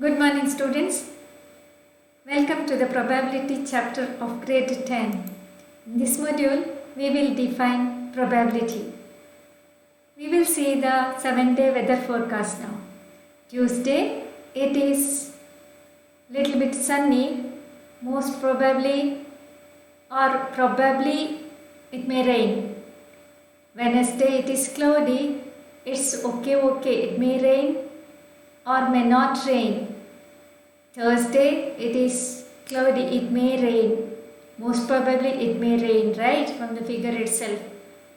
Good morning, students. Welcome to the probability chapter of grade 10. In this module, we will define probability. We will see the 7-day weather forecast now. Tuesday, it is little bit sunny, most probably it may rain. Wednesday, it is cloudy, it's okay, it may rain or may not rain. Thursday, it is cloudy, it may rain. Most probably it may rain, right, from the figure itself.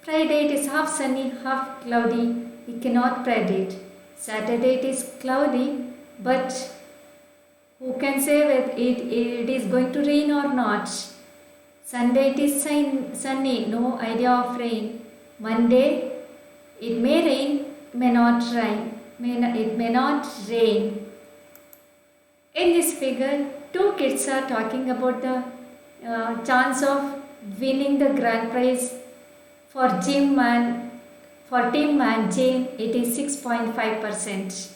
Friday, it is half sunny, half cloudy, we cannot predict. Saturday, it is cloudy, but who can say whether it is going to rain or not. Sunday, it is sunny, no idea of rain. Monday, it may rain, may not rain. It may not rain. In this figure, two kids are talking about the chance of winning the grand prize for team man gym. It is 6.5%.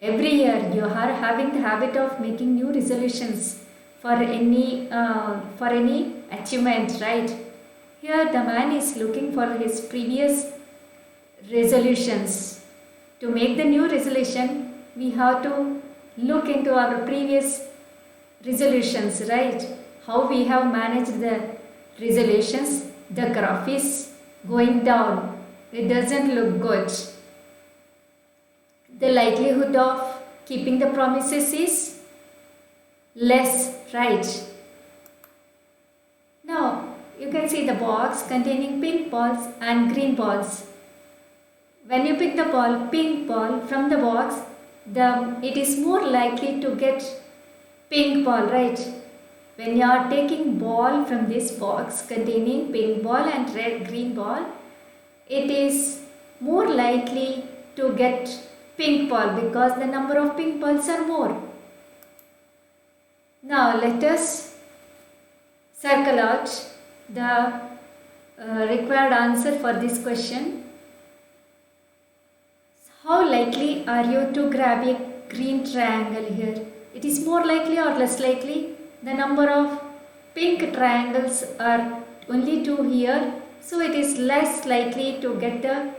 Every year you are having the habit of making new resolutions for any achievement, right? Here the man is looking for his previous resolutions. To make the new resolution, we have to look into our previous resolutions, right? How we have managed the resolutions. The graph is going down. It doesn't look good. The likelihood of keeping the promises is less, right? Now, you can see the box containing pink balls and green balls. When you pick the pink ball from the box, it is more likely to get pink ball, right? When you are taking ball from this box containing pink ball and green ball, it is more likely to get pink ball because the number of pink balls are more. Now let us circle out the required answer for this question. How likely are you to grab a green triangle here? It is more likely or less likely? The number of pink triangles are only 2 here, so it is less likely to get the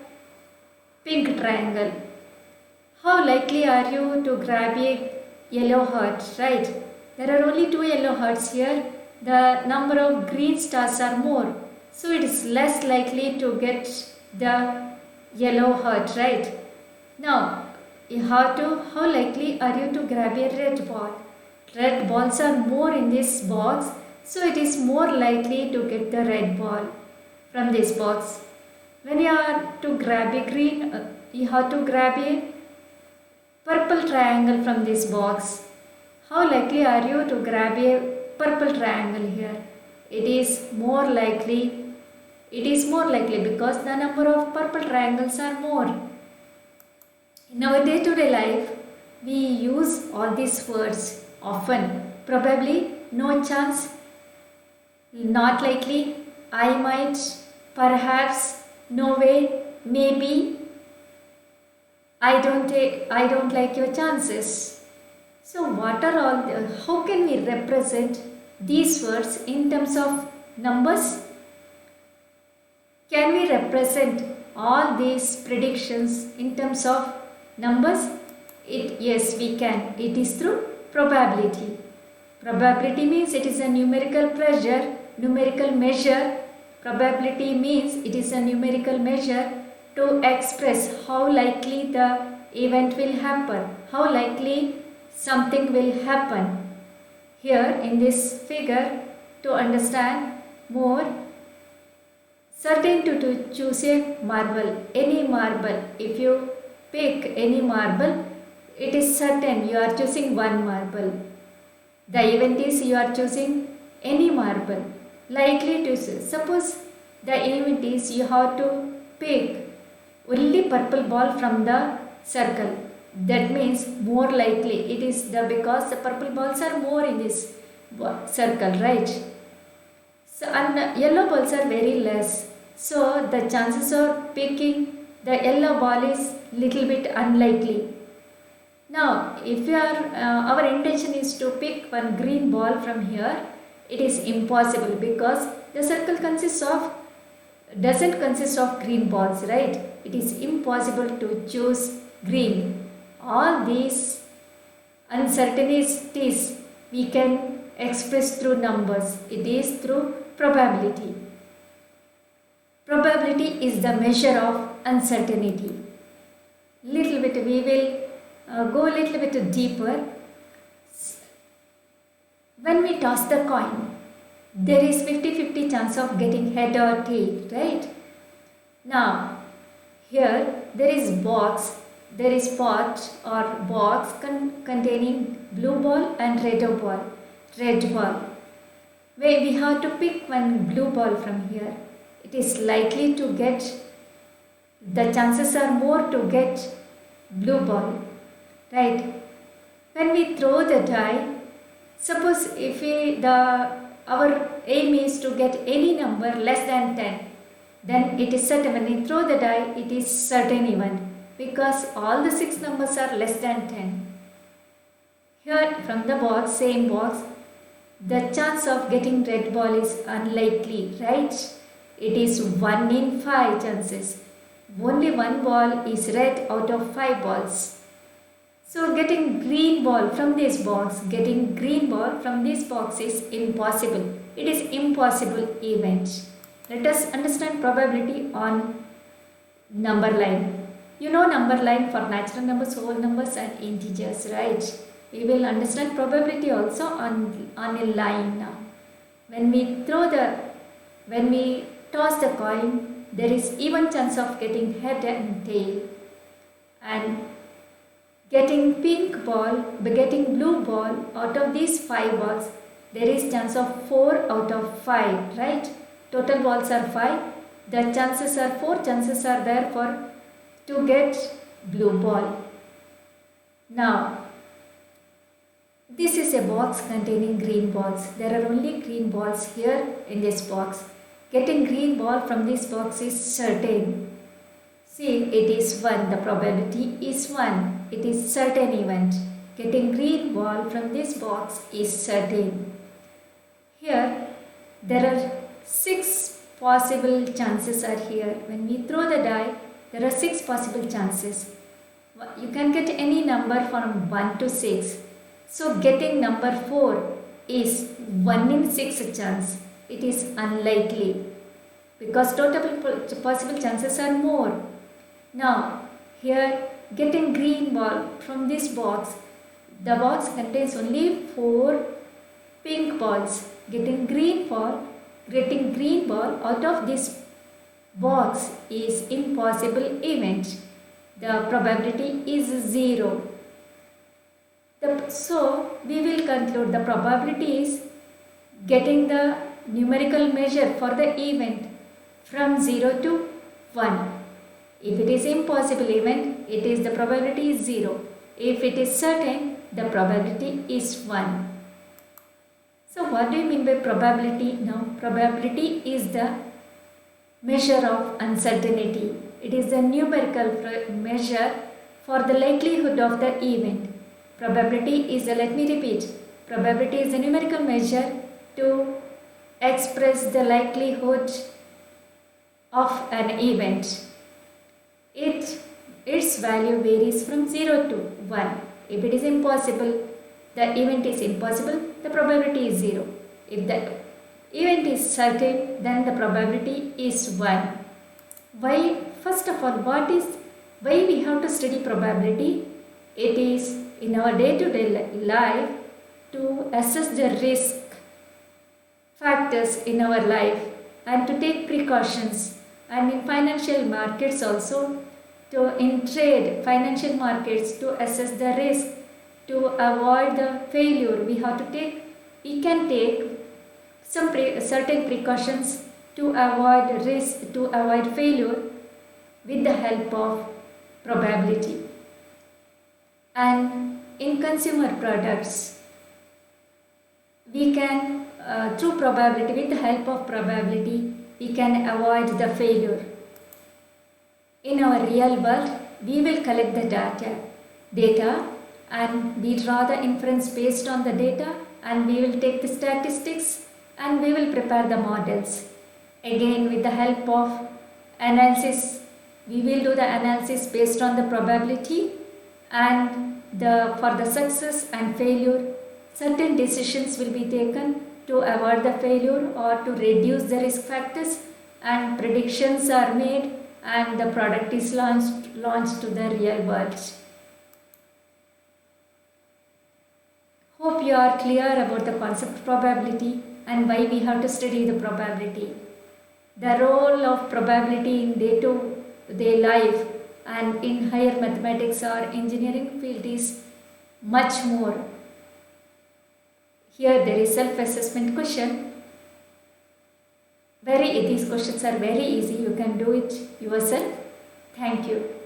pink triangle. How likely are you to grab a yellow heart, right? There are only 2 yellow hearts here. The number of green stars are more, so it is less likely to get the yellow heart, right? Now, how likely are you to grab a red ball? Red balls are more in this box, so it is more likely to get the red ball from this box. When you are to grab a green, you have to grab a purple triangle from this box. How likely are you to grab a purple triangle here? It is more likely because the number of purple triangles are more. In our day-to-day life, we use all these words often. Probably, no chance, not likely, I might, perhaps, no way, maybe, I don't like your chances. So how can we represent these words in terms of numbers? Can we represent all these predictions in terms of numbers? Yes, we can. It is through probability. Probability means it is a numerical measure. Probability means it is a numerical measure to express how likely the event will happen, how likely something will happen. Here in this figure, to understand more, certain to choose a marble, any marble. If you pick any marble, it is certain you are choosing one marble. The event is you are choosing any marble. Likely to suppose the event is you have to pick only purple ball from the circle. That means more likely it is because the purple balls are more in this circle, right? So and yellow balls are very less. So the chances of picking the yellow ball is little bit unlikely. Now, if our intention is to pick one green ball from here, it is impossible because the circle doesn't consist of green balls, right? It is impossible to choose green. All these uncertainties we can express through numbers. It is through probability. Probability is the measure of uncertainty. Little bit we will go a little bit deeper. When we toss the coin, there is 50-50 chance of getting head or tail, right? Now, here there is pot or box containing blue ball and red ball. Where we have to pick one blue ball from here. It is likely to get, the chances are more to get blue ball, right? When we throw the die, suppose if our aim is to get any number less than 10, then it is certain. When we throw the die, it is certain event because all the 6 numbers are less than 10. Here from the box, same box, the chance of getting red ball is unlikely, right? It is 1 in 5 chances. Only one ball is red out of 5 balls. So getting green ball from this box is impossible. It is impossible event. Let us understand probability on number line. You know number line for natural numbers, whole numbers and integers, right? We will understand probability also on a line now. When we toss the coin, there is even chance of getting head and tail. And getting pink ball, getting blue ball, out of these 5 balls, there is chance of 4 out of 5, right? Total balls are 5. The chances are 4 chances are there to get blue ball. Now, this is a box containing green balls. There are only green balls here in this box. Getting green ball from this box is certain. See, it is 1. The probability is 1. It is certain event. Getting green ball from this box is certain. Here, there are 6 possible chances are here. When we throw the die, there are 6 possible chances. You can get any number from 1 to 6. So, getting number 4 is 1 in 6 chance. It is unlikely because total possible chances are more. Now, here getting green ball from this box, the box contains only 4 pink balls. Getting green ball out of this box is impossible event. The probability is 0. So, we will conclude the probability is getting the numerical measure for the event from 0 to 1. If it is impossible event, the probability is 0. If it is certain, the probability is 1. So what do you mean by probability? Now, probability is the measure of uncertainty. It is the numerical measure for the likelihood of the event. Probability is let me repeat, probability is a numerical measure to express the likelihood of an event. Its value varies from 0 to 1. If it is impossible, the event is impossible, the probability is 0. If the event is certain, then the probability is 1. Why? First of all, why we have to study probability? It is in our day-to-day life to assess the risk factors in our life and to take precautions, and in financial markets also, in financial markets to assess the risk, to avoid the failure. We can take some certain precautions to avoid risk, to avoid failure with the help of probability. And in consumer products, we can through probability, with the help of probability, we can avoid the failure. In our real world, we will collect the data and we draw the inference based on the data, and we will take the statistics and we will prepare the models. Again, with the help of analysis, we will do the analysis based on the probability, and for the success and failure, certain decisions will be taken to avoid the failure or to reduce the risk factors, and predictions are made and the product is launched to the real world. Hope you are clear about the concept of probability and why we have to study the probability. The role of probability in day-to-day life and in higher mathematics or engineering field is much more. Here there is self-assessment question. These questions are very easy. You can do it yourself. Thank you.